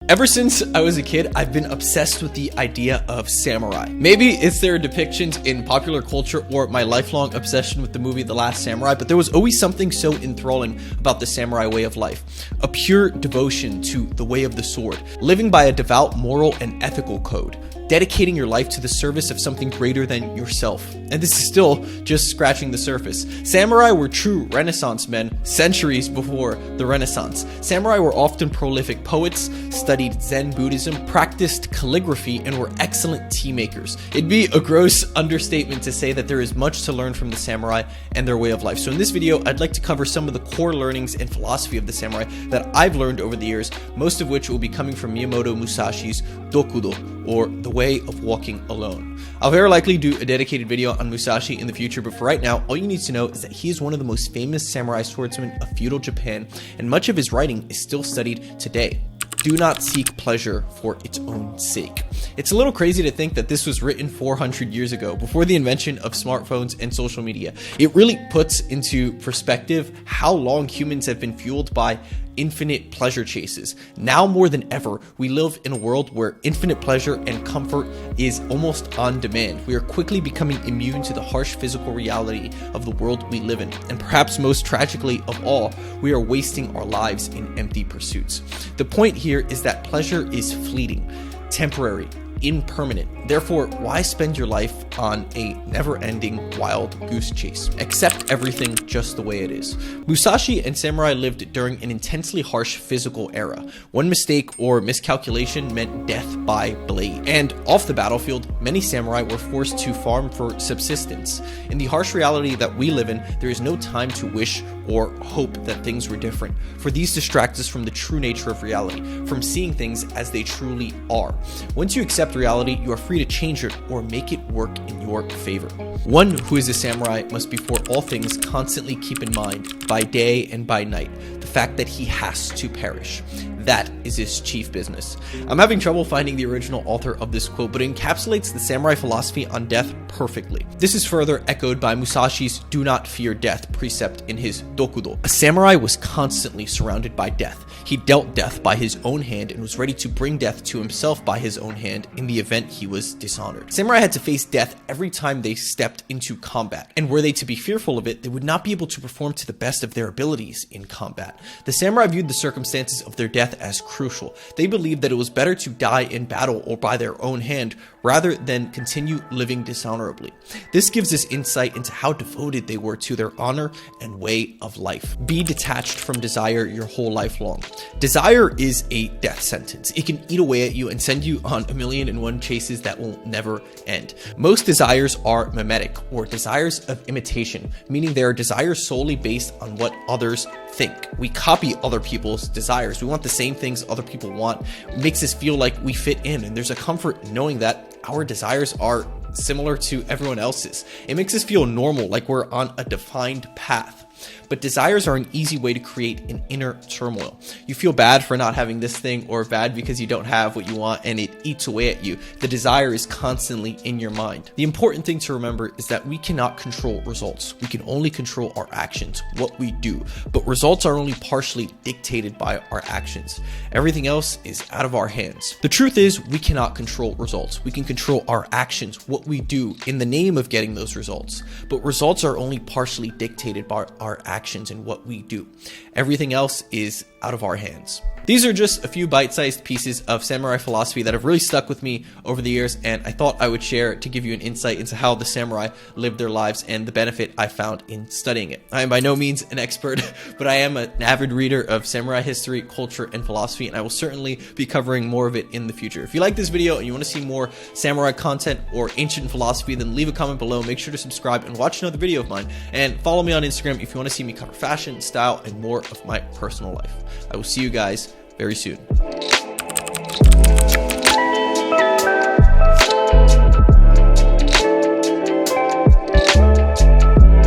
Ever since I was a kid, I've been obsessed with the idea of samurai. Maybe it's their depictions in popular culture or my lifelong obsession with the movie The Last Samurai, but there was always something so enthralling about the samurai way of life. A pure devotion to the way of the sword, living by a devout moral and ethical code, dedicating your life to the service of something greater than yourself. And this is still just scratching the surface. Samurai were true Renaissance men centuries before the Renaissance. Samurai were often prolific poets, studied Zen Buddhism, practiced calligraphy, and were excellent tea makers. It'd be a gross understatement to say that there is much to learn from the samurai and their way of life. So in this video, I'd like to cover some of the core learnings and philosophy of the samurai that I've learned over the years, most of which will be coming from Miyamoto Musashi's Dokudo, or the way of walking alone. I'll very likely do a dedicated video on Musashi in the future, but for right now, all you need to know is that he is one of the most famous samurai swordsmen of feudal Japan, and much of his writing is still studied today. Do not seek pleasure for its own sake. It's a little crazy to think that this was written 400 years ago, before the invention of smartphones and social media. It really puts into perspective how long humans have been fueled by infinite pleasure chases. Now more than ever, we live in a world where infinite pleasure and comfort is almost on demand. We are quickly becoming immune to the harsh physical reality of the world we live in. And perhaps most tragically of all, we are wasting our lives in empty pursuits. The point here is that pleasure is fleeting, temporary, impermanent. Therefore, why spend your life on a never-ending wild goose chase? Accept everything just the way it is. Musashi and samurai lived during an intensely harsh physical era. One mistake or miscalculation meant death by blade. And off the battlefield, many samurai were forced to farm for subsistence. In the harsh reality that we live in, there is no time to wish or hope that things were different, for these distract us from the true nature of reality, from seeing things as they truly are. Once you accept reality, you are free to change it or make it work in your favor. One who is a samurai must before all things constantly keep in mind, by day and by night, the fact that he has to perish. That is his chief business. I'm having trouble finding the original author of this quote, but it encapsulates the samurai philosophy on death perfectly. This is further echoed by Musashi's "do not fear death" precept in his Dokudo. A samurai was constantly surrounded by death. He dealt death by his own hand and was ready to bring death to himself by his own hand in the event he was dishonored. Samurai had to face death every time they stepped into combat, and were they to be fearful of it, they would not be able to perform to the best of their abilities in combat. The samurai viewed the circumstances of their death as crucial. They believed that it was better to die in battle or by their own hand rather than continue living dishonorably. This gives us insight into how devoted they were to their honor and way of life. Be detached from desire your whole life long. Desire is a death sentence. It can eat away at you and send you on 1,000,001 chases that will never end. Most desires are mimetic, or desires of imitation, meaning they are desires solely based on what others think. We copy other people's desires. We want the same things other people want. It makes us feel like we fit in, and there's a comfort in knowing that our desires are similar to everyone else's. It makes us feel normal, like we're on a defined path. But desires are an easy way to create an inner turmoil. You feel bad for not having this thing, or bad because you don't have what you want, and it eats away at you. The desire is constantly in your mind. The important thing to remember is that we cannot control results. We can only control our actions, what we do. But results are only partially dictated by our actions. Everything else is out of our hands. The truth is, we cannot control results. We can control our actions, what we do in the name of getting those results. But results are only partially dictated by our actions and what we do. Everything else is out of our hands. These are just a few bite-sized pieces of samurai philosophy that have really stuck with me over the years, and I thought I would share to give you an insight into how the samurai lived their lives and the benefit I found in studying it. I am by no means an expert, but I am an avid reader of samurai history, culture, and philosophy, and I will certainly be covering more of it in the future. If you like this video and you want to see more samurai content or ancient philosophy, then leave a comment below. Make sure to subscribe and watch another video of mine, and follow me on Instagram if you want to see me cover fashion, style, and more of my personal life. I will see you guys very soon.